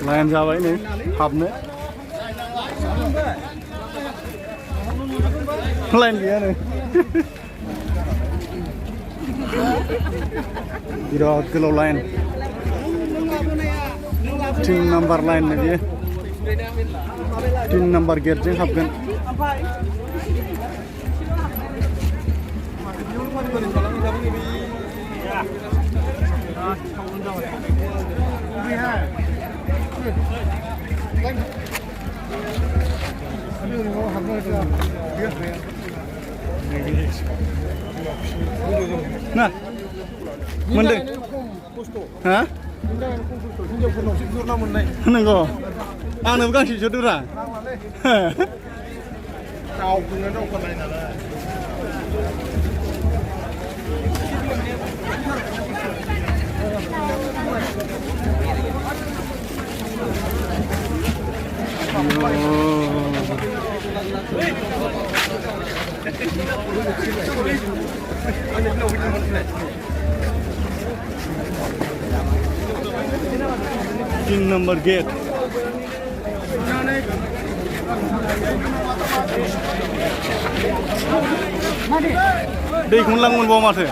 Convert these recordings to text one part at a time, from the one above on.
Line जाबाय नै हाबनो लाइन गैया नै बिराद गोलाव लाइन 3 नाम्बार लाइन नै बियो 3 नाम्बार गेटजों हाबगोन Nah, mending. Hah? Nengko. Anu bukan si jodura. Kau punya dong pernah nala. King number gate. Đây cũng lăng bao mà thử.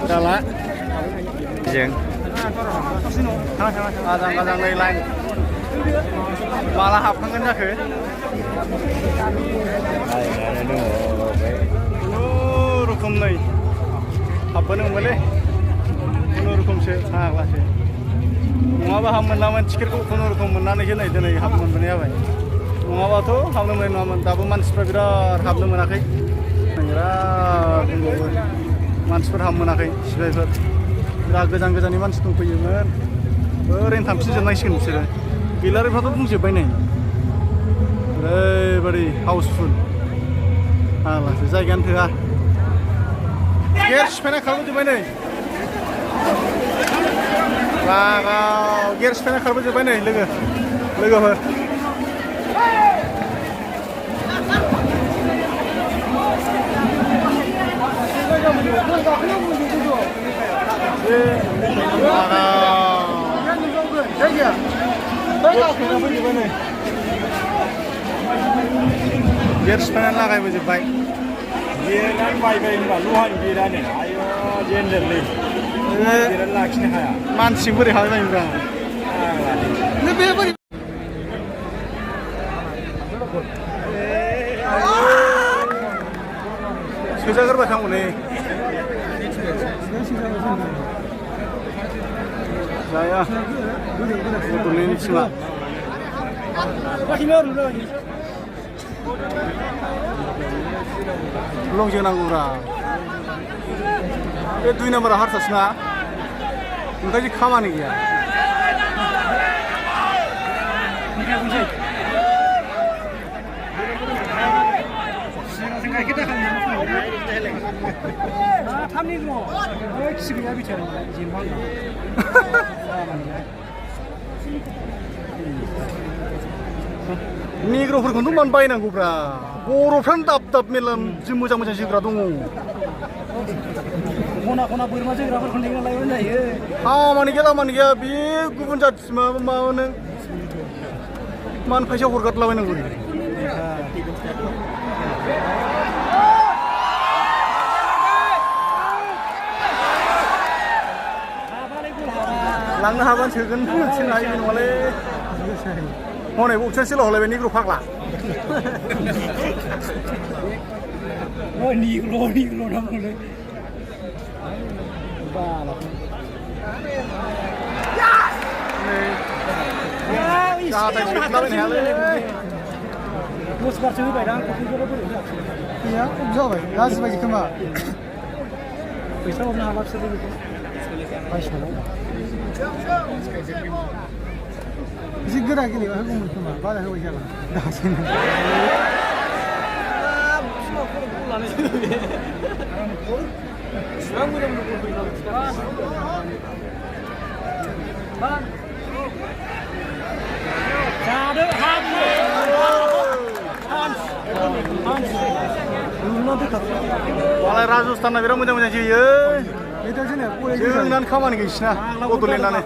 Dalah, jeng. Kadang-kadang lain. Malah habkangan jahe. Rokom nih. Apa nih boleh? Rokom se, salah se. Mengapa hamil nama cikirku rokom mana nih jenis jenis hamil mana ya, bay? Mengapa tuh hamil mana nama? Tapi manusia berar hamil mana kay? Berar, manusia hamil mana kay? Sebentar. Berar gejang-gejangnya manusia tuh punya. Orang tamsi jenis sih kan? Gilar itu tuh mesti bayar nih. Very houseful. Allah, saya ganti lah. Gears pernah kalau coba nih. Wah, gears pernah kalau coba nih, lega ber. Gears pernah lah kayak macam baik. Gear baik mbak, luhan gear ni. Ayo, gender ni. Gear lah kini kaya. Mancing beri hal ni juga. Lebih beri. Sudah kerja kamu ni. Saya tulen semua. Long jangan gurau. 2 number harus asna. Mungkin sih kama nih ya. Negro berkuntung man bayi nanggu bra. Borokan tap melam jemu-jemu jigra dungu. Kona bermacam jigra berkunting lain dah ye. Mani kita bi gubun jat semua mau neng. Man faisal hurkat lawan nanggu. Lang haban segan sih naik ni wale. Mau nih bukan sih loh lebih negro fakla. Oh negro nama le. Dạ, tại vì nó bên hè lên. Mua sắm chơi bài đang có cái gì đó bự. Iya, jauh vậy. Last bagi kemana? Bisa orang halap sedih gitu. Bisa. Segera gini, aku mau kemana? Balas aku jalan. Dah sini. मालाय राजस्थानना बिराद मोजां मोजां जोयो जोंनानो खामानि गैसिना बड'लेण्डआनो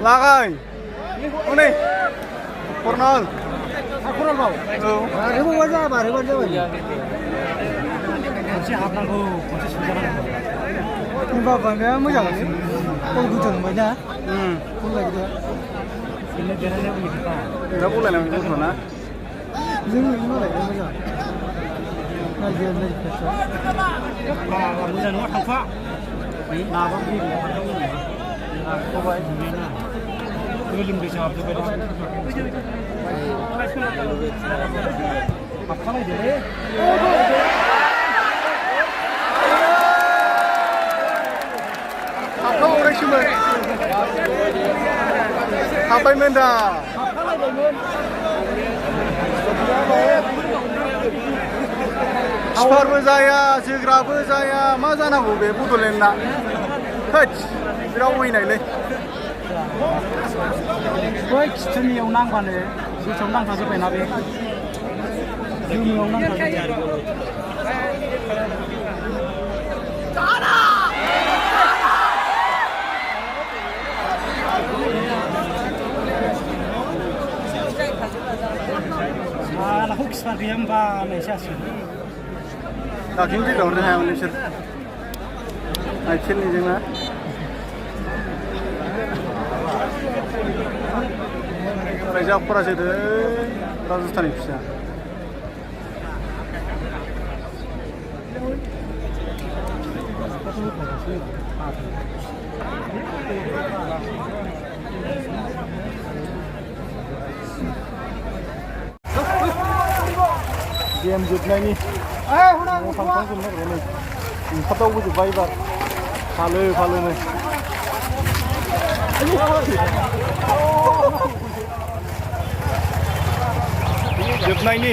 Lagai, ini, Kornal. Kornal bau. Ribu aja apa? Ribu aja apa? Masih apa aku? Masih sudah. Ini bapak dia mau jalan sih. Kau hujan banyak. Kau lagi tu. Ini jalannya begini pak. Tidak boleh nak begitu mana? Jangan ini lagi macam. Lagi lagi macam. Kalau hujan awak tak pak. Nak apa begini? Kau baik ni na. Belum dijawab tu betul. Apa lagi deh? Apa orang cuma? Apa yang menda? Spar berjaya, Jigra berjaya, mana nak buat Budolena? Hej, berapa ini le? Kau cumi yang nang mana? Cumi nang sahaja pernah be. Cumi yang nang sahaja. Lah hook seperti yang ba Malaysia sih. Tak kini dah orang yang Malaysia. Action ni je na. Raja Pura je deh, Rajasthan itu sih. Game जोबनायनि न'आव थांखांजोबनो नागिरबाय नै ओंखारदावबोजोब्बाय एबार फालो फालोनो जोबनायनि